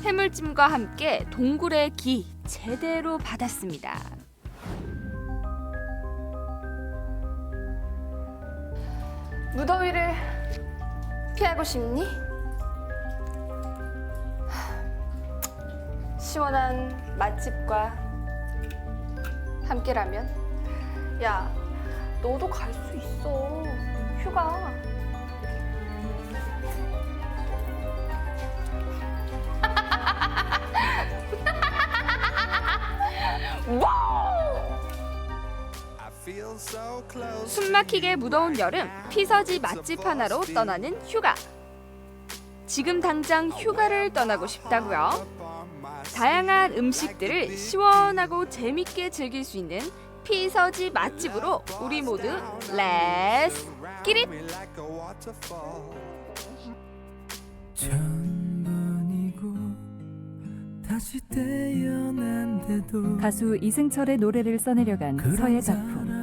해물찜과 함께 동굴의 기 제대로 받았습니다. 무더위를 피하고 싶니? 시원한 맛집과 함께라면 야, 너도 갈 수 있어. 휴가. 숨막히게 무더운 여름, 피서지 맛집 하나로 떠나는 휴가. 지금 당장 휴가를 떠나고 싶다고요? 다양한 음식들을 시원하고 재밌게 즐길 수 있는 피서지 맛집으로 우리 모두 렛츠 기릿! 가수 이승철의 노래를 써내려간 서예 작품.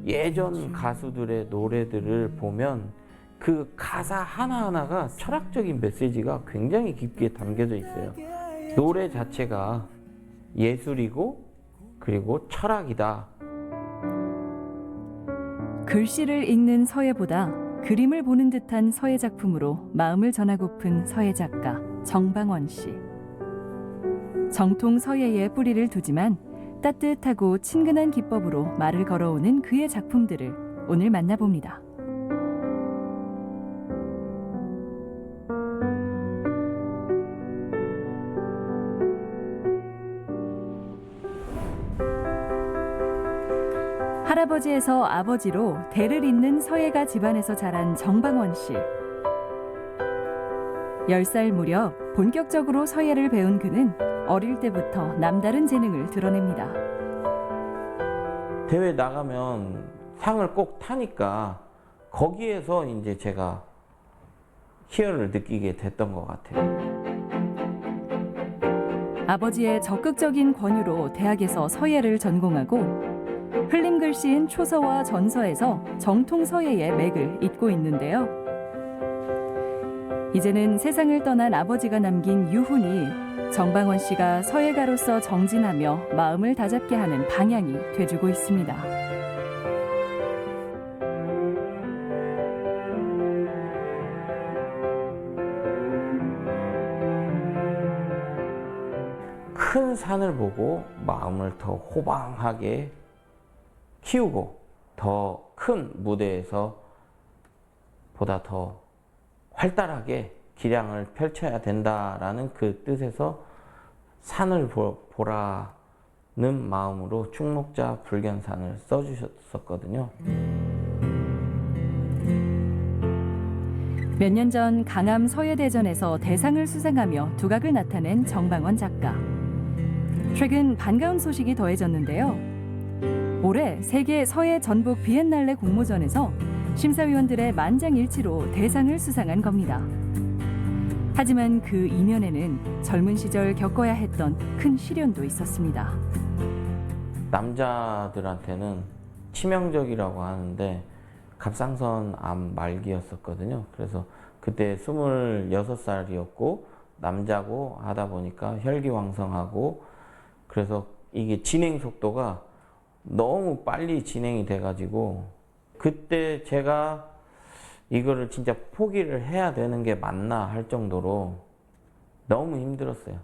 예전 가수들의 노래들을 보면 그 가사 하나하나가 철학적인 메시지가 굉장히 깊게 담겨져 있어요. 노래 자체가 예술이고 그리고 철학이다. 글씨를 읽는 서예보다 그림을 보는 듯한 서예 작품으로 마음을 전하고픈 서예 작가 정방원 씨. 정통 서예에 뿌리를 두지만 따뜻하고 친근한 기법으로 말을 걸어오는 그의 작품들을 오늘 만나봅니다. 할아버지에서 아버지로 대를 잇는 서예가 집안에서 자란 정방원 씨. 10살 무렵 본격적으로 서예를 배운 그는 어릴 때부터 남다른 재능을 드러냅니다. 대회 나가면 상을 꼭 타니까 거기에서 이제 제가 희열을 느끼게 됐던 것 같아요. 아버지의 적극적인 권유로 대학에서 서예를 전공하고 흘림 글씨인 초서와 전서에서 정통 서예의 맥을 잇고 있는데요. 이제는 세상을 떠난 아버지가 남긴 유훈이 정방원 씨가 서예가로서 정진하며 마음을 다잡게 하는 방향이 돼주고 있습니다. 큰 산을 보고 마음을 더 호방하게 키우고 더 큰 무대에서 보다 더 활달하게 기량을 펼쳐야 된다라는 그 뜻에서 산을 보라는 마음으로 충목자 불견산을 써주셨었거든요. 몇 년 전 강암 서예대전에서 대상을 수상하며 두각을 나타낸 정방원 작가. 최근 반가운 소식이 더해졌는데요. 올해 세계 서예 전북 비엔날레 공모전에서 심사위원들의 만장일치로 대상을 수상한 겁니다. 하지만 그 이면에는 젊은 시절 겪어야 했던 큰 시련도 있었습니다. 남자들한테는 치명적이라고 하는데 갑상선 암 말기였었거든요. 그래서 그때 26살이었고 남자고 하다 보니까 혈기왕성하고 그래서 이게 진행 속도가 너무 빨리 진행이 돼가지고 그때 제가 이거를 진짜 포기를 해야 되는 게 맞나 할 정도로 너무 힘들었어요.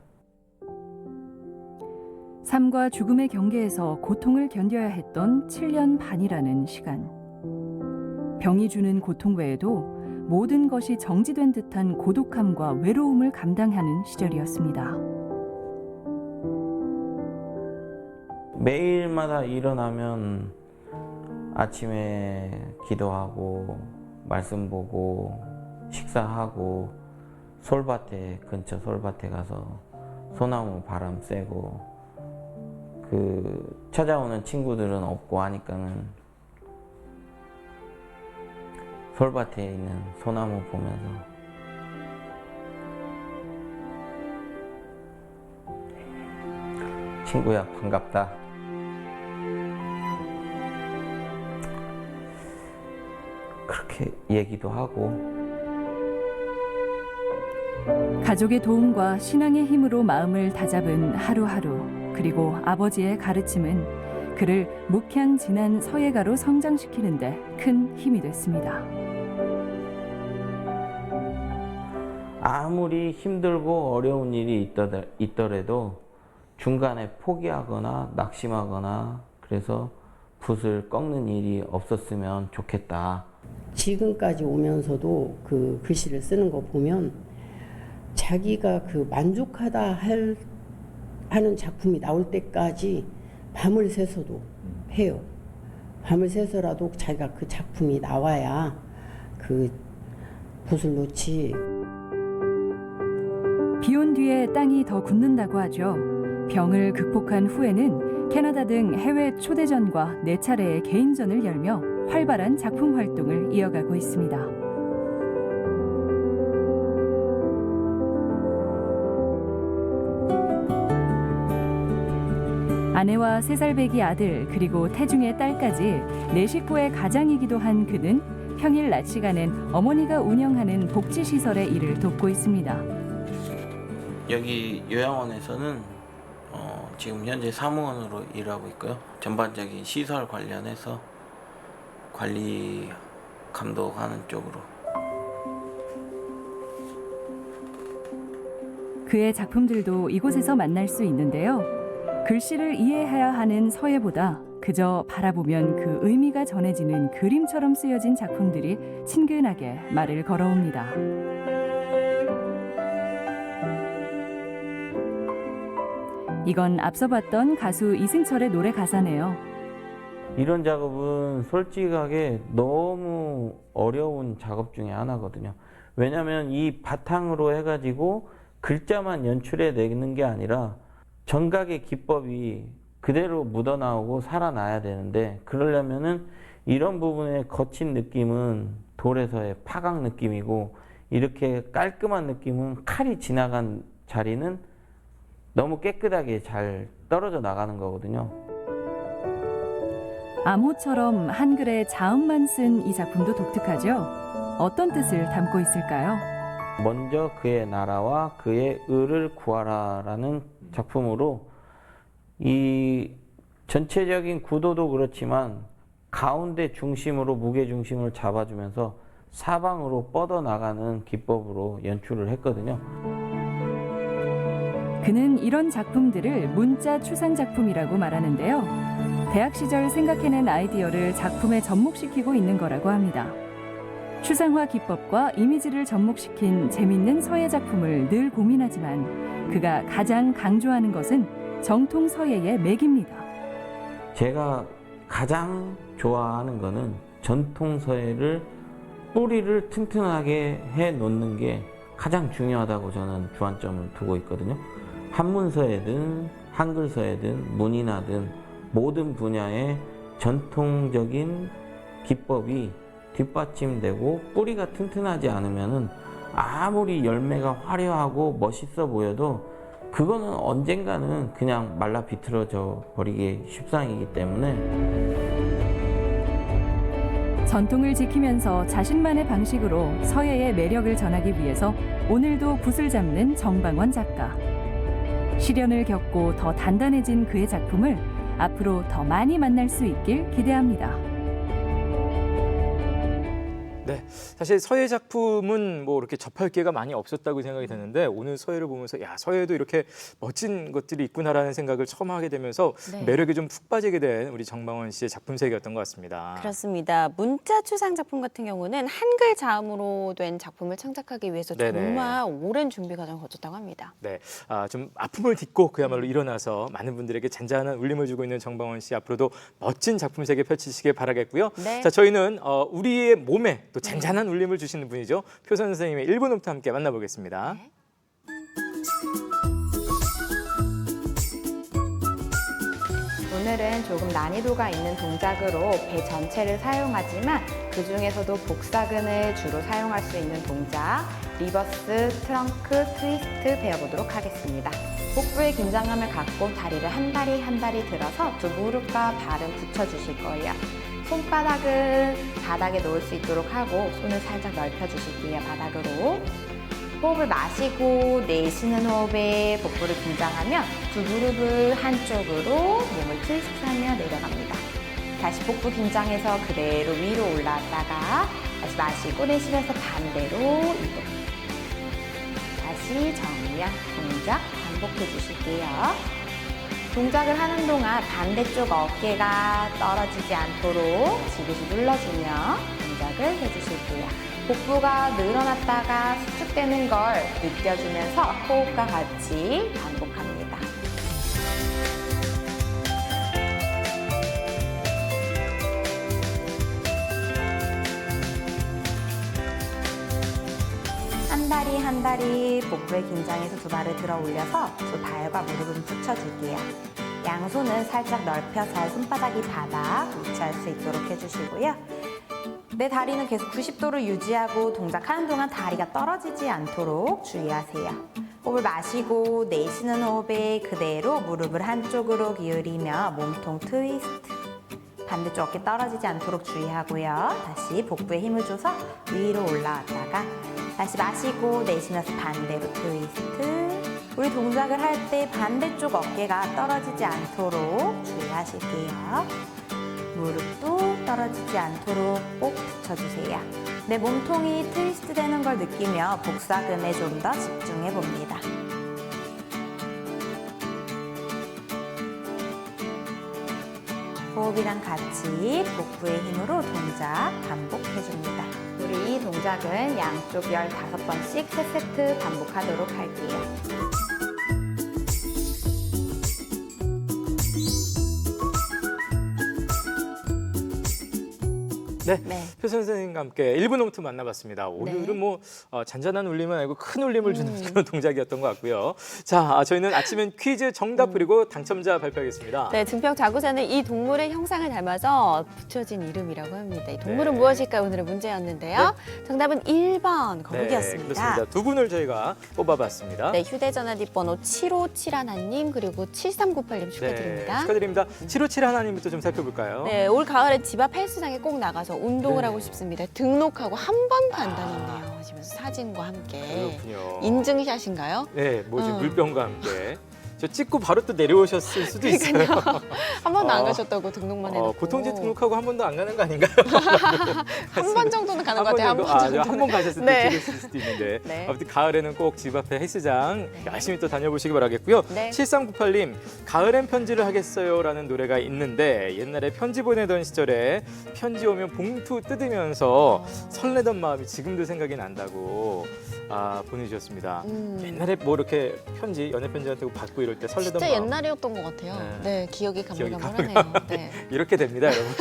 삶과 죽음의 경계에서 고통을 견뎌야 했던 7년 반이라는 시간. 병이 주는 고통 외에도 모든 것이 정지된 듯한 고독함과 외로움을 감당하는 시절이었습니다. 매일마다 일어나면 아침에 기도하고 말씀 보고 식사하고 솔밭에 근처 솔밭에 가서 소나무 바람 쐬고 그 찾아오는 친구들은 없고 하니까는 솔밭에 있는 소나무 보면서 친구야 반갑다. 그렇게 얘기도 하고 가족의 도움과 신앙의 힘으로 마음을 다잡은 하루하루 그리고 아버지의 가르침은 그를 묵향진한 서예가로 성장시키는 데 큰 힘이 됐습니다. 아무리 힘들고 어려운 일이 있더라도 중간에 포기하거나 낙심하거나 그래서 붓을 꺾는 일이 없었으면 좋겠다. 지금까지 오면서도 그 글씨를 쓰는 거 보면 자기가 그 만족하다 할 하는 작품이 나올 때까지 밤을 새서도 해요. 밤을 새서라도 자기가 그 작품이 나와야 그 붓을 놓지. 비온 뒤에 땅이 더 굳는다고 하죠. 병을 극복한 후에는 캐나다 등 해외 초대전과 4차례의 개인전을 열며 활발한 작품 활동을 이어가고 있습니다. 아내와 3살배기 아들 그리고 태중의 딸까지 4식구의 가장이기도 한 그는 평일 낮 시간엔 어머니가 운영하는 복지시설의 일을 돕고 있습니다. 여기 요양원에서는 지금 현재 사무원으로 일하고 있고요. 전반적인 시설 관련해서 관리 감독하는 쪽으로. 그의 작품들도 이곳에서 만날 수 있는데요. 글씨를 이해해야 하는 서예보다 그저 바라보면 그 의미가 전해지는 그림처럼 쓰여진 작품들이 친근하게 말을 걸어옵니다. 이건 앞서 봤던 가수 이승철의 노래 가사네요. 이런 작업은 솔직하게 너무 어려운 작업 중에 하나거든요. 왜냐하면 이 바탕으로 해가지고 글자만 연출해내는 게 아니라 정각의 기법이 그대로 묻어나오고 살아나야 되는데, 그러려면은 이런 부분의 거친 느낌은 돌에서의 파각 느낌이고, 이렇게 깔끔한 느낌은 칼이 지나간 자리는 너무 깨끗하게 잘 떨어져 나가는 거거든요. 암호처럼 한글의 자음만 쓴 이 작품도 독특하죠. 어떤 뜻을 담고 있을까요? 먼저 그의 나라와 그의 의를 구하라라는 작품으로 이 전체적인 구도도 그렇지만 가운데 중심으로 무게 중심을 잡아주면서 사방으로 뻗어나가는 기법으로 연출을 했거든요. 그는 이런 작품들을 문자 추상 작품이라고 말하는데요. 대학 시절 생각해낸 아이디어를 작품에 접목시키고 있는 거라고 합니다. 추상화 기법과 이미지를 접목시킨 재밌는 서예 작품을 늘 고민하지만 그가 가장 강조하는 것은 정통 서예의 맥입니다. 제가 가장 좋아하는 거는 전통 서예를 뿌리를 튼튼하게 해 놓는 게 가장 중요하다고 저는 주안점을 두고 있거든요. 한문 서예든 한글 서예든 문인화든 모든 분야의 전통적인 기법이 뒷받침되고 뿌리가 튼튼하지 않으면은 아무리 열매가 화려하고 멋있어 보여도 그거는 언젠가는 그냥 말라 비틀어져 버리기 십상이기 때문에 전통을 지키면서 자신만의 방식으로 서예의 매력을 전하기 위해서 오늘도 붓을 잡는 정방원 작가. 시련을 겪고 더 단단해진 그의 작품을 앞으로 더 많이 만날 수 있길 기대합니다. 네, 사실 서예 작품은 뭐 이렇게 접할 기회가 많이 없었다고 생각이 되는데 오늘 서예를 보면서 야, 서예도 이렇게 멋진 것들이 있구나라는 생각을 처음 하게 되면서 네. 매력에 좀 푹 빠지게 된 우리 정방원 씨의 작품 세계였던 것 같습니다. 그렇습니다. 문자 추상 작품 같은 경우는 한글 자음으로 된 작품을 창작하기 위해서 네네. 정말 오랜 준비 과정을 거쳤다고 합니다. 네, 좀 아픔을 딛고 그야말로 일어나서 많은 분들에게 잔잔한 울림을 주고 있는 정방원 씨, 앞으로도 멋진 작품 세계 펼치시길 바라겠고요. 네. 자, 저희는 우리의 몸에 또 잔잔한 울림을 주시는 분이죠. 표선 선생님의 1분음부터 함께 만나보겠습니다. 네. 오늘은 조금 난이도가 있는 동작으로 배 전체를 사용하지만 그 중에서도 복사근을 주로 사용할 수 있는 동작, 리버스, 트렁크, 트위스트 배워보도록 하겠습니다. 복부의 긴장감을 갖고 다리를 한 다리 들어서 두 무릎과 발은 붙여주실 거예요. 손바닥은 바닥에 놓을 수 있도록 하고 손을 살짝 넓혀주실게요, 바닥으로. 호흡을 마시고 내쉬는 호흡에 복부를 긴장하며 두 무릎을 한쪽으로 몸을 트위스트하며 내려갑니다. 다시 복부 긴장해서 그대로 위로 올라왔다가 다시 마시고 내쉬면서 반대로 이동. 다시 정면 동작 반복해 주실게요. 동작을 하는 동안 반대쪽 어깨가 떨어지지 않도록 지그시 눌러주며 동작을 해주실게요. 복부가 늘어났다가 수축되는 걸 느껴주면서 호흡과 같이 반복합니다. 한 다리 한 다리 복부의 긴장에서 두 발을 들어 올려서 두 발과 무릎을 붙여줄게요. 양손은 살짝 넓혀서 손바닥이 바닥 위치할 수 있도록 해주시고요. 내 다리는 계속 90도를 유지하고 동작하는 동안 다리가 떨어지지 않도록 주의하세요. 호흡을 마시고 내쉬는 호흡에 그대로 무릎을 한쪽으로 기울이며 몸통 트위스트. 반대쪽 어깨 떨어지지 않도록 주의하고요. 다시 복부에 힘을 줘서 위로 올라왔다가 다시 마시고 내쉬면서 반대로 트위스트. 우리 동작을 할 때 반대쪽 어깨가 떨어지지 않도록 주의하실게요. 무릎도 떨어지지 않도록 꼭 붙여주세요. 내 몸통이 트위스트 되는 걸 느끼며 복사근에 좀 더 집중해 봅니다. 호흡이랑 같이 복부의 힘으로 동작 반복해줍니다. 우리 이 동작은 양쪽 15번씩 3세트 반복하도록 할게요. 네, 표 선생님과 함께 1분 홈트 만나봤습니다. 오늘은 뭐 잔잔한 울림은 아니고 큰 울림을 주는 그런 동작이었던 것 같고요. 자, 저희는 아침엔 퀴즈 정답 그리고 당첨자 발표하겠습니다. 네, 증평 자구새는 이 동물의 형상을 닮아서 붙여진 이름이라고 합니다. 이 동물은 무엇일까 오늘의 문제였는데요. 정답은 1번 거북이였습니다. 네, 그렇습니다. 두 분을 저희가 뽑아봤습니다. 네, 휴대전화 뒷번호 7571님 그리고 7398님 축하드립니다. 네, 축하드립니다. 757하나님부터 좀 살펴볼까요? 네, 올 가을에 집 앞 헬스장에 꼭 나가서 운동을 하고 싶습니다. 등록하고 한 번도 안 다녔네요. 하시면서 사진과 함께. 그렇군요. 인증샷인가요? 네, 뭐지 물병과 함께. 저 찍고 바로 또 내려오셨을 수도 있어요. 한 번도 안 가셨다고 등록만 해놓고. 보통 이제 등록하고 한 번도 안 가는 거 아닌가요? 한 번 정도는 가는 것 같아요. 한 번 가셨을 때 찍을 수도 있는데. 네. 아무튼 가을에는 꼭 집 앞에 헬스장 열심히 또 다녀보시기 바라겠고요. 네. 7398님, 가을엔 편지를 하겠어요.라는 노래가 있는데 옛날에 편지 보내던 시절에 편지 오면 봉투 뜯으면서 설레던 마음이 지금도 생각이 난다고 보내주셨습니다. 옛날에 뭐 이렇게 편지, 연애 편지 같은 거 받고 이럴 때 설레던 진짜 마음. 옛날이었던 것 같아요. 네, 기억이 가물가물하네요. 네. 이렇게 됩니다, 여러분.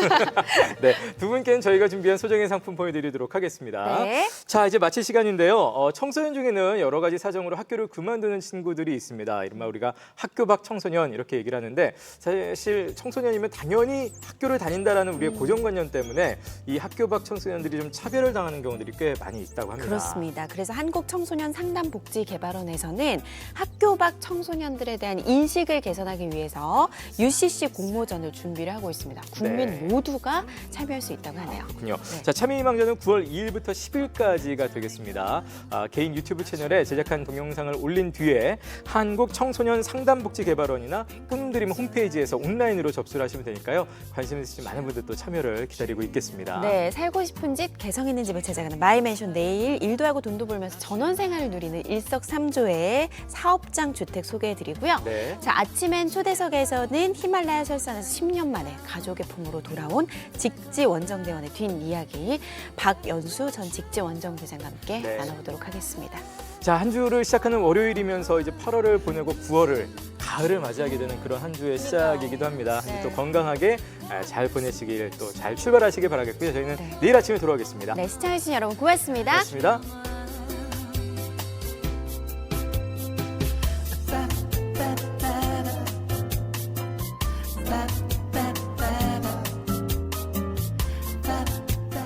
네, 두 분께는 저희가 준비한 소정의 상품 보여드리도록 하겠습니다. 네. 자, 이제 마칠 시간인데요. 청소년 중에는 여러 가지 사정으로 학교를 그만두는 친구들이 있습니다. 이른바 우리가 학교 밖 청소년 이렇게 얘기를 하는데 사실 청소년이면 당연히 학교를 다닌다라는 우리의 고정관념 때문에 이 학교 밖 청소년들이 좀 차별을 당하는 경우들이 꽤 많이 있다고 합니다. 그렇습니다. 그래서 한국청소년상담복지개발원에서는 학교 밖 청소년들에 대한 인식을 개선하기 위해서 UCC 공모전을 준비를 하고 있습니다. 국민 모두가 참여할 수 있다고 하네요. 그렇군요. 자, 참여 희망전은 9월 2일부터 10일까지가 되겠습니다. 개인 유튜브 채널에 제작한 동영상을 올린 뒤에 한국청소년상담복지개발원이나 꿈드림 홈페이지에서 온라인으로 접수를 하시면 되니까요. 관심 있으신 많은 분들 또 참여를 기다리고 있겠습니다. 네, 살고 싶은 집, 개성 있는 집을 찾아가는 마이맨션 내일 일도 하고 돈도 벌면서 전원생활을 누리는 일석삼조의 사업장 주택 소개해드리고요. 네. 자, 아침엔 초대석에서는 히말라야 설산에서 10년 만에 가족의 품으로 돌아온 직지원정대원의 뒷이야기 박연수 전 직지원정대장과 함께 나눠보도록 하겠습니다. 자, 한 주를 시작하는 월요일이면서 이제 8월을 보내고 9월을 가을을 맞이하게 되는 그런 한 주의 시작이기도 합니다. 한 주 또 건강하게 잘 보내시길 또 잘 출발하시길 바라겠고요. 저희는 내일 아침에 돌아오겠습니다. 네, 시청해주신 여러분 고맙습니다. 고맙습니다.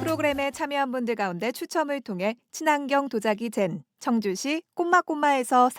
프로그램에 참여한 분들 가운데 추첨을 통해 친환경 도자기 젠 청주시 꼬마꼬마에서